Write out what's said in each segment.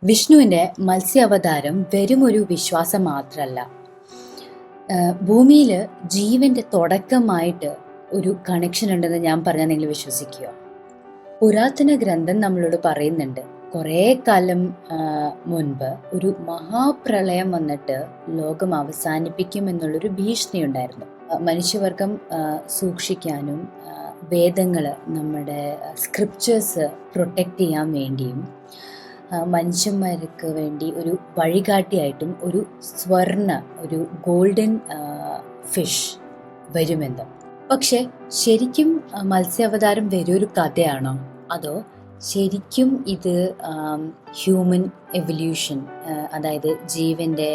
വിഷ്ണുവിൻ്റെ മത്സ്യാവതാരം വെറുമൊരു വിശ്വാസം മാത്രമല്ല, ഭൂമിയിൽ ജീവൻ്റെ തുടക്കമായിട്ട് ഒരു കണക്ഷൻ ഉണ്ടെന്ന് ഞാൻ പറഞ്ഞാൽ നിങ്ങൾ വിശ്വസിക്കുക. പുരാതന ഗ്രന്ഥം നമ്മളോട് പറയുന്നുണ്ട്, കുറേ കാലം മുൻപ് ഒരു മഹാപ്രളയം വന്നിട്ട് ലോകം അവസാനിപ്പിക്കുമെന്നുള്ളൊരു ഭീഷണി ഉണ്ടായിരുന്നു. മനുഷ്യവർഗം സൂക്ഷിക്കാനും വേദങ്ങൾ, നമ്മുടെ സ്ക്രിപ്റ്റേഴ്സ് പ്രൊട്ടക്റ്റ് ചെയ്യാൻ വേണ്ടിയും മനുഷ്യന്മാർക്ക് വേണ്ടി ഒരു വഴികാട്ടിയായിട്ടും ഒരു ഗോൾഡൻ ഫിഷ് വരുമെന്ന്. പക്ഷെ ശരിക്കും മത്സ്യാവതാരം ഒരു കഥയാണോ, അതോ ശരിക്കും ഇത് ഹ്യൂമൻ എവല്യൂഷൻ, അതായത് ജീവൻ്റെ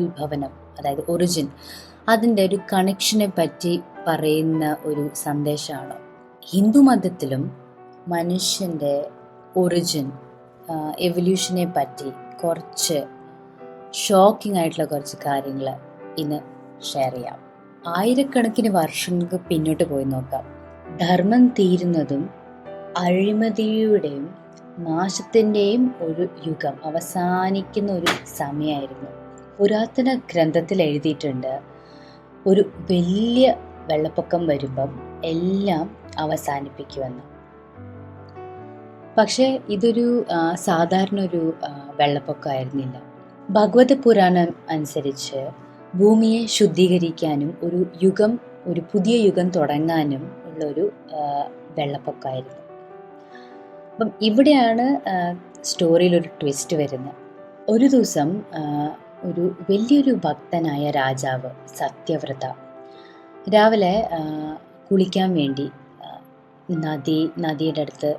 ഉത്ഭവനം, അതായത് ഒറിജിൻ, അതിൻ്റെ ഒരു കണക്ഷനെ പറ്റി പറയുന്ന ഒരു സന്ദേശമാണോ? ഹിന്ദു മതത്തിലും മനുഷ്യൻ്റെ ഒറിജിൻ, എവല്യൂഷനെ പറ്റി കുറച്ച് ഷോക്കിംഗ് ആയിട്ടുള്ള കുറച്ച് കാര്യങ്ങൾ ഇന്ന് ഷെയർ ചെയ്യാം. ആയിരക്കണക്കിന് വർഷങ്ങൾക്ക് പിന്നോട്ട് പോയി നോക്കാം. ധർമ്മം തീരുന്നതും അഴിമതിയുടെയും നാശത്തിൻ്റെയും ഒരു യുഗം അവസാനിക്കുന്ന ഒരു സമയമായിരുന്നു. പുരാതന ഗ്രന്ഥത്തിൽ എഴുതിയിട്ടുണ്ട്, ഒരു വലിയ വെള്ളപ്പൊക്കം വരുമ്പം എല്ലാം അവസാനിപ്പിക്കുമെന്ന്. പക്ഷേ ഇതൊരു സാധാരണ ഒരു വെള്ളപ്പൊക്കമായിരുന്നില്ല. ഭഗവത് പുരാണം അനുസരിച്ച് ഭൂമിയെ ശുദ്ധീകരിക്കാനും ഒരു പുതിയ യുഗം തുടങ്ങാനും ഉള്ളൊരു വെള്ളപ്പൊക്കമായിരുന്നു. അപ്പം ഇവിടെയാണ് സ്റ്റോറിയിലൊരു ട്വിസ്റ്റ് വരുന്നത്. ഒരു ദിവസം ഒരു വലിയൊരു ഭക്തനായ രാജാവ് സത്യവ്രത രാവിലെ കുളിക്കാൻ വേണ്ടി നദിയുടെ അടുത്ത്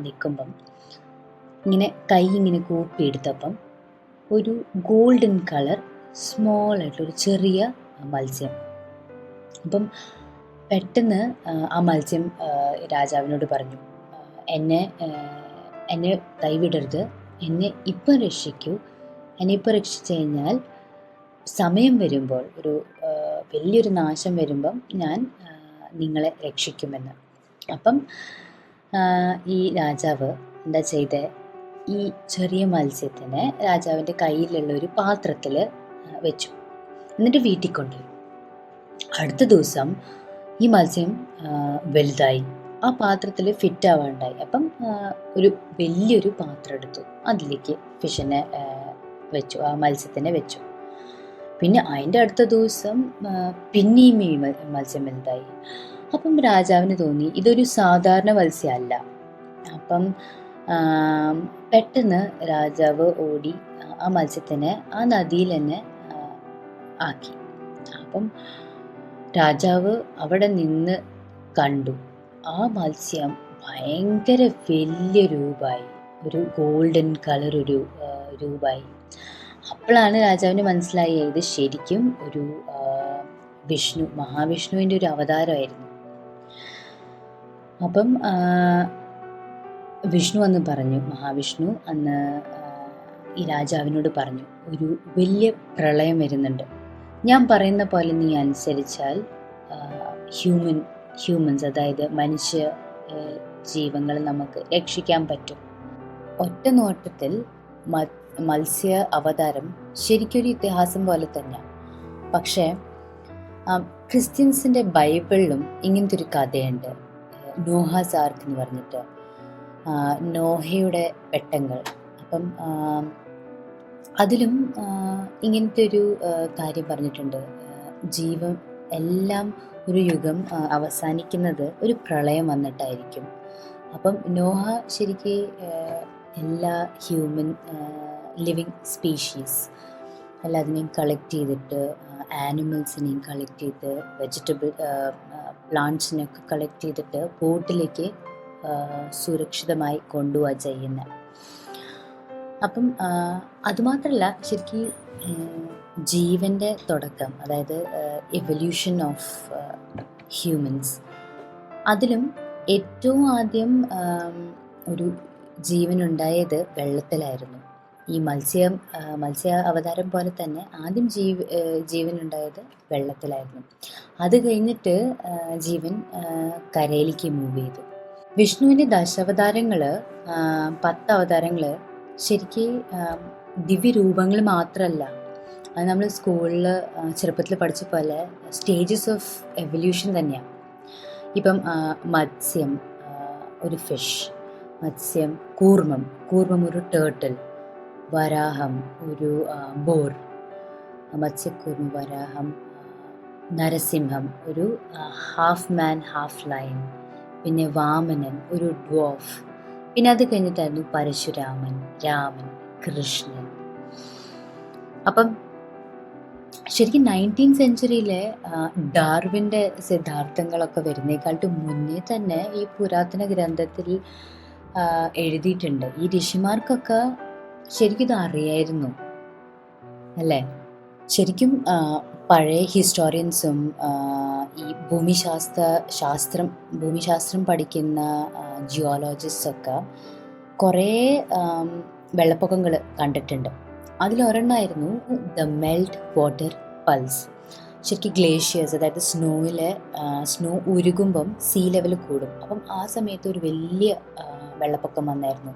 നിൽക്കുമ്പം കൈ കൂപ്പിയെടുത്തപ്പം ഒരു ഗോൾഡൻ കളർ സ്മോൾ ആയിട്ടുള്ളൊരു ചെറിയ മത്സ്യം. അപ്പം പെട്ടെന്ന് ആ മത്സ്യം രാജാവിനോട് പറഞ്ഞു, എന്നെ കൈവിടരുത്, എന്നെ ഇപ്പം രക്ഷിക്കൂ. എന്നെ ഇപ്പം രക്ഷിച്ചു കഴിഞ്ഞാൽ സമയം വരുമ്പോൾ, ഒരു വലിയൊരു നാശം വരുമ്പം ഞാൻ നിങ്ങളെ രക്ഷിക്കുമെന്ന്. അപ്പം ഈ രാജാവ് എന്താ ചെയ്തത്, ഈ ചെറിയ മത്സ്യത്തിനെ രാജാവിൻ്റെ കയ്യിലുള്ള ഒരു പാത്രത്തിൽ വെച്ചു, എന്നിട്ട് വീട്ടിൽ കൊണ്ടുപോയി. അടുത്ത ദിവസം ഈ മത്സ്യം വലുതായി, ആ പാത്രത്തിൽ ഫിറ്റ് ആവാണ്ടായി. അപ്പം ഒരു വലിയൊരു പാത്രം എടുത്തു, അതിലേക്ക് ഫിഷിനെ വെച്ചു, ആ മത്സ്യത്തിനെ വെച്ചു. പിന്നെ അതിൻ്റെ അടുത്ത ദിവസം പിന്നെയും ഈ മത്സ്യം വലുതായി. അപ്പം രാജാവിന് തോന്നി ഇതൊരു സാധാരണ മത്സ്യമല്ല. അപ്പം പെട്ടെന്ന് രാജാവ് ഓടി ആ മത്സ്യത്തിനെ ആ നദിയിൽ തന്നെ ആക്കി. അപ്പം രാജാവ് അവിടെ നിന്ന് കണ്ടു, ആ മത്സ്യം ഭയങ്കര വലിയ രൂപമായി, ഒരു ഗോൾഡൻ കളർ ഒരു രൂപമായി. അപ്പോഴാണ് രാജാവിന് മനസ്സിലായി, ഇത് ശരിക്കും ഒരു മഹാവിഷ്ണുവിൻ്റെ ഒരു അവതാരമായിരുന്നു. അപ്പം വിഷ്ണു അന്ന് പറഞ്ഞു, മഹാവിഷ്ണു അന്ന് ഈ രാജാവിനോട് പറഞ്ഞു, ഒരു വലിയ പ്രളയം വരുന്നുണ്ട്, ഞാൻ പറയുന്ന പോലെ നീ അനുസരിച്ചാൽ ഹ്യൂമൻസ്, അതായത് മനുഷ്യ ജീവങ്ങൾ നമുക്ക് രക്ഷിക്കാൻ പറ്റും. ഒറ്റ നോട്ടത്തിൽ മത്സ്യ അവതാരം ശരിക്കൊരു ഇതിഹാസം പോലെ തന്നെ. പക്ഷേ ക്രിസ്ത്യൻസിൻ്റെ ബൈബിളിലും ഇങ്ങനത്തെ ഒരു കഥയുണ്ട്, നോഹാസ് ആർക്ക് എന്ന് പറഞ്ഞിട്ട്, നോഹയുടെ പെട്ടങ്ങൾ. അപ്പം അതിലും ഇങ്ങനത്തെ ഒരു കാര്യം പറഞ്ഞിട്ടുണ്ട്, ജീവൻ എല്ലാം ഒരു യുഗം അവസാനിക്കുന്നത് ഒരു പ്രളയം വന്നിട്ടായിരിക്കും. അപ്പം നോഹ ശരിക്ക് എല്ലാ ഹ്യൂമൻ ലിവിങ് സ്പീഷീസ് എല്ലാത്തിനെയും കളക്ട് ചെയ്തിട്ട്, ആനിമൽസിനെയും കളക്ട് ചെയ്ത്, പ്ലാന്റ്സിനെയൊക്കെ കളക്ട് ചെയ്തിട്ട് ബോട്ടിലേക്ക് സുരക്ഷിതമായി കൊണ്ടുപോവുക ചെയ്യുന്നത്. അപ്പം അതുമാത്രമല്ല, ശരിക്കും ജീവൻ്റെ തുടക്കം, അതായത് എവല്യൂഷൻ ഓഫ് ഹ്യൂമൻസ്, അതിലും ഏറ്റവും ആദ്യം ഒരു ജീവനുണ്ടായത് വെള്ളത്തിലായിരുന്നു. ഈ മത്സ്യ അവതാരം പോലെ തന്നെ ആദ്യം ജീവനുണ്ടായത് വെള്ളത്തിലായിരുന്നു. അത് കഴിഞ്ഞിട്ട് ജീവൻ കരയിലേക്ക് മൂവ് ചെയ്തു. വിഷ്ണുവിൻ്റെ ദശാവതാരങ്ങൾ 10 അവതാരങ്ങൾ ശരിക്ക് ദിവ്യരൂപങ്ങൾ മാത്രമല്ല, അത് നമ്മൾ സ്കൂളിൽ ചെറുപ്പത്തിൽ പഠിച്ച പോലെ സ്റ്റേജസ് ഓഫ് എവല്യൂഷൻ തന്നെയാണ്. ഇപ്പം മത്സ്യം, ഒരു ഫിഷ്, മത്സ്യം, കൂർമ്മം ഒരു ടേർട്ടിൽ, വരാഹം ഒരു ബോർ, മത്സ്യക്കൂർമ്മ, വരാഹം, നരസിംഹം ഒരു ഹാഫ് മാൻ ഹാഫ് ലയൺ, പിന്നെ വാമനൻ ഒരു ഡ്വാർഫ്, പിന്നെ അത് കഴിഞ്ഞിട്ടായിരുന്നു പരശുരാമൻ, രാമൻ, കൃഷ്ണൻ. അപ്പം ശരിക്കും 19th സെഞ്ച്വറിയിലെ ഡാർവിൻ്റെ സിദ്ധാന്തങ്ങളൊക്കെ വരുന്നേക്കാളും മുന്നേ തന്നെ ഈ പുരാതന ഗ്രന്ഥത്തിൽ എഴുതിയിട്ടുണ്ട്. ഈ ഋഷിമാർക്കൊക്കെ ശരിക്കും ഇത് അറിയായിരുന്നു അല്ലേ? ശരിക്കും പഴയ ഹിസ്റ്റോറിയൻസും ഈ ഭൂമിശാസ്ത്രം പഠിക്കുന്ന ജിയോളജിസ്റ്റൊക്കെ കുറേ വെള്ളപ്പൊക്കങ്ങൾ കണ്ടിട്ടുണ്ട്. അതിലൊരെണ്ണമായിരുന്നു ദ മെൽറ്റ് വാട്ടർ പൾസ്. ശരിക്കും ഗ്ലേഷ്യേഴ്സ്, അതായത് സ്നോ ഉരുകുമ്പം സീ ലെവൽ കൂടും. അപ്പം ആ സമയത്ത് ഒരു വലിയ വെള്ളപ്പൊക്കം വന്നായിരുന്നു.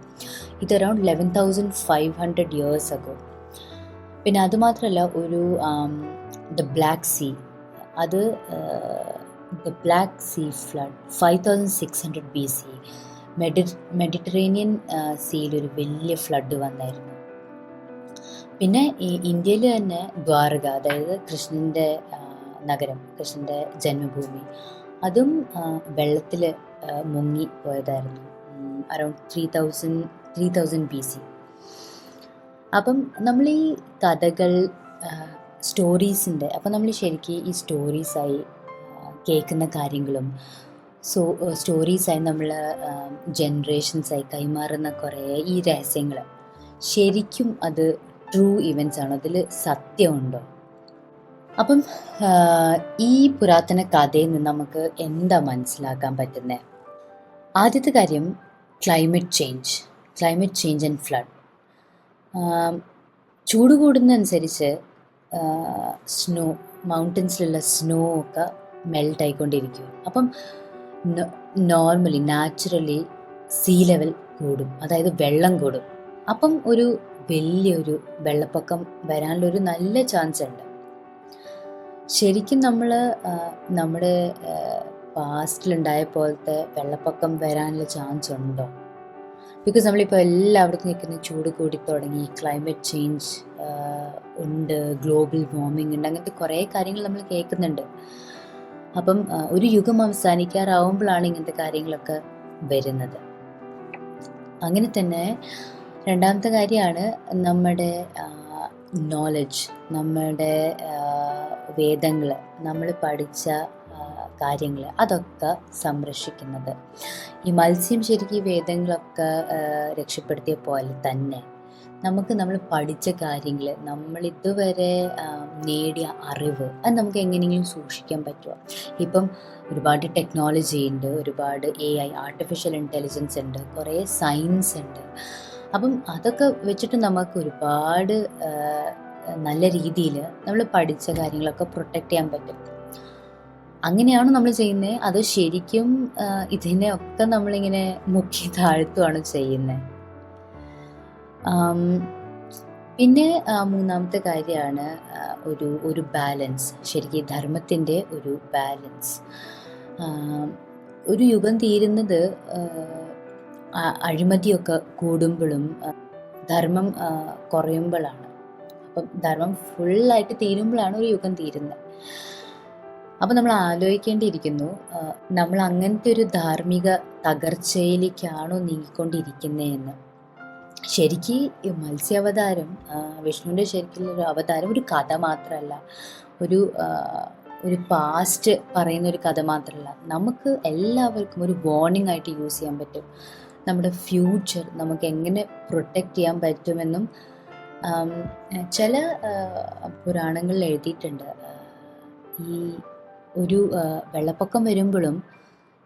ഇത് അറൗണ്ട് 11,500 years ago. പിന്നെ അതുമാത്രമല്ല, ഒരു ദ ബ്ലാക്ക് സീ, അത് the Black Sea flood 5600 BC. Mediterranean സീയിലൊരു വലിയ ഫ്ലഡ് വന്നായിരുന്നു. പിന്നെ ഈ ഇന്ത്യയിൽ തന്നെ ദ്വാരക, അതായത് കൃഷ്ണൻ്റെ നഗരം, കൃഷ്ണൻ്റെ ജന്മഭൂമി, അതും വെള്ളത്തിൽ മുങ്ങി പോയതായിരുന്നു അറൗണ്ട് 3000 BC. അപ്പം നമ്മൾ ഈ കഥകൾ, സ്റ്റോറീസിൻ്റെ, അപ്പം നമ്മൾ ശരിക്കും ഈ സ്റ്റോറീസായി കേൾക്കുന്ന കാര്യങ്ങളും സ്റ്റോറീസായി നമ്മൾ ജനറേഷൻസായി കൈമാറുന്ന കുറേ ഈ രഹസ്യങ്ങൾ ശരിക്കും അത് ട്രൂ ഇവൻറ്റ്സ് ആണോ? അതിൽ സത്യമുണ്ടോ? അപ്പം ഈ പുരാതന കഥയിൽ നിന്ന് നമുക്ക് എന്താ മനസ്സിലാക്കാൻ പറ്റുന്നത്? ആദ്യത്തെ കാര്യം ക്ലൈമറ്റ് ചേഞ്ച് ആൻഡ് ഫ്ലഡ്. ചൂട് കൂടുന്നതനുസരിച്ച് മൗണ്ടൻസിലുള്ള സ്നോ ഒക്കെ മെൽറ്റ് ആയിക്കൊണ്ടിരിക്കും. അപ്പം നാച്ചുറലി സീ ലെവൽ കൂടും, അതായത് വെള്ളം കൂടും. അപ്പം ഒരു വലിയൊരു വെള്ളപ്പൊക്കം വരാനുള്ളൊരു നല്ല ചാൻസ് ഉണ്ട്. ശരിക്കും നമ്മുടെ പാസ്റ്റിലുണ്ടായ പോലത്തെ വെള്ളപ്പൊക്കം വരാനുള്ള ചാൻസ് ഉണ്ടോ? ബിക്കോസ് നമ്മളിപ്പോൾ എല്ലായിടത്തും നിൽക്കുന്ന ചൂട് കൂടി തുടങ്ങി, ക്ലൈമറ്റ് ചേഞ്ച് ഉണ്ട്, ഗ്ലോബൽ വാർമിംഗ് ഉണ്ട്, അങ്ങനത്തെ കുറേ കാര്യങ്ങൾ നമ്മൾ കേൾക്കുന്നുണ്ട്. അപ്പം ഒരു യുഗം അവസാനിക്കാറാവുമ്പോഴാണ് ഇങ്ങനത്തെ കാര്യങ്ങളൊക്കെ വരുന്നത്. അങ്ങനെ തന്നെ രണ്ടാമത്തെ കാര്യമാണ് നമ്മുടെ നോളജ്, നമ്മുടെ വേദങ്ങൾ, നമ്മൾ പഠിച്ച കാര്യങ്ങൾ, അതൊക്കെ സംരക്ഷിക്കുന്നത്. ഈ മത്സ്യം ശരിക്കും ഈ വേദങ്ങളൊക്കെ രക്ഷപ്പെടുത്തിയ പോലെ തന്നെ നമ്മൾ പഠിച്ച കാര്യങ്ങൾ, നമ്മളിതുവരെ നേടിയ അറിവ്, അത് നമുക്ക് എങ്ങനെയെങ്കിലും സൂക്ഷിക്കാൻ പറ്റുമോ? ഇപ്പം ഒരുപാട് ടെക്നോളജി ഉണ്ട്, ഒരുപാട് AI, ആർട്ടിഫിഷ്യൽ ഇൻ്റലിജൻസ് ഉണ്ട്, കുറേ സയൻസ് ഉണ്ട്. അപ്പം അതൊക്കെ വെച്ചിട്ട് നമുക്ക് ഒരുപാട് നല്ല രീതിയിൽ നമ്മൾ പഠിച്ച കാര്യങ്ങളൊക്കെ പ്രൊട്ടക്റ്റ് ചെയ്യാൻ പറ്റും. അങ്ങനെയാണ് നമ്മൾ ചെയ്യുന്നത്. അത് ശരിക്കും ഇതിനെയൊക്കെ നമ്മളിങ്ങനെ മുക്കി താഴ്ത്തുകയാണ് ചെയ്യുന്നത്. പിന്നെ മൂന്നാമത്തെ കാര്യമാണ് ഒരു ബാലൻസ്, ശരിക്കും ധർമ്മത്തിൻ്റെ ഒരു ബാലൻസ്. ഒരു യുഗം തീരുന്നത് അഴിമതിയൊക്കെ കൂടുമ്പോഴും ധർമ്മം കുറയുമ്പോഴാണ്. അപ്പം ധർമ്മം ഫുള്ളായിട്ട് തീരുമ്പോഴാണ് ഒരു യുഗം തീരുന്നത്. അപ്പം നമ്മൾ ആലോചിക്കേണ്ടിയിരിക്കുന്നു, നമ്മൾ അങ്ങനത്തെ ഒരു ധാർമ്മിക തകർച്ചയിലേക്കാണോ നീങ്ങിക്കൊണ്ടിരിക്കുന്നതെന്ന്. ശരിക്കും മത്സ്യാവതാരം, വിഷ്ണുവിൻ്റെ ശരിക്കുള്ള ഒരു അവതാരം ഒരു കഥ മാത്രമല്ല, ഒരു പാസ്റ്റ് പറയുന്ന ഒരു കഥ മാത്രമല്ല, നമുക്ക് എല്ലാവർക്കും ഒരു വാർണിംഗ് ആയിട്ട് യൂസ് ചെയ്യാൻ പറ്റും. നമ്മുടെ ഫ്യൂച്ചർ നമുക്ക് എങ്ങനെ പ്രൊട്ടക്റ്റ് ചെയ്യാൻ പറ്റുമെന്നും ചില പുരാണങ്ങളിൽ എഴുതിയിട്ടുണ്ട്. ഈ ഒരു വെള്ളപ്പൊക്കം വരുമ്പോഴും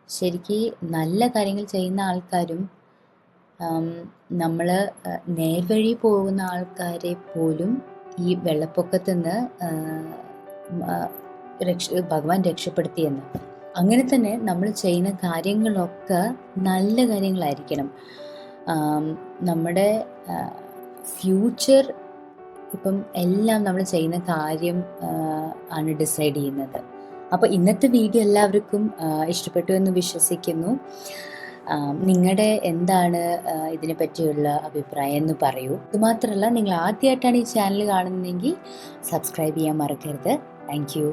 ശരിക്കും നല്ല കാര്യങ്ങൾ ചെയ്യുന്ന ആൾക്കാരും നമ്മൾ നേർവഴി പോകുന്ന ആൾക്കാരെ പോലും ഈ വെള്ളപ്പൊക്കത്തിൽ നിന്ന് ഭഗവാൻ രക്ഷപ്പെടുത്തിയെന്ന്. അങ്ങനെ തന്നെ നമ്മൾ ചെയ്യുന്ന കാര്യങ്ങളൊക്കെ നല്ല കാര്യങ്ങളായിരിക്കണം. നമ്മുടെ ഫ്യൂച്ചർ ഇപ്പം എല്ലാം നമ്മൾ ചെയ്യുന്ന കാര്യം ആണ് ഡിസൈഡ് ചെയ്യുന്നത്. അപ്പോൾ ഇന്നത്തെ വീഡിയോ എല്ലാവർക്കും ഇഷ്ടപ്പെട്ടു എന്ന് വിശ്വസിക്കുന്നു. നിങ്ങളുടെ എന്താണ് ഇതിനെ പറ്റിയുള്ള അഭിപ്രായം എന്ന് പറയൂ. ഇതുമാത്രമല്ല, നിങ്ങൾ ആദ്യമായിട്ടാണ് ഈ ചാനൽ കാണുന്നതെങ്കിൽ സബ്സ്ക്രൈബ് ചെയ്യാൻ മറക്കരുത്. Thank you.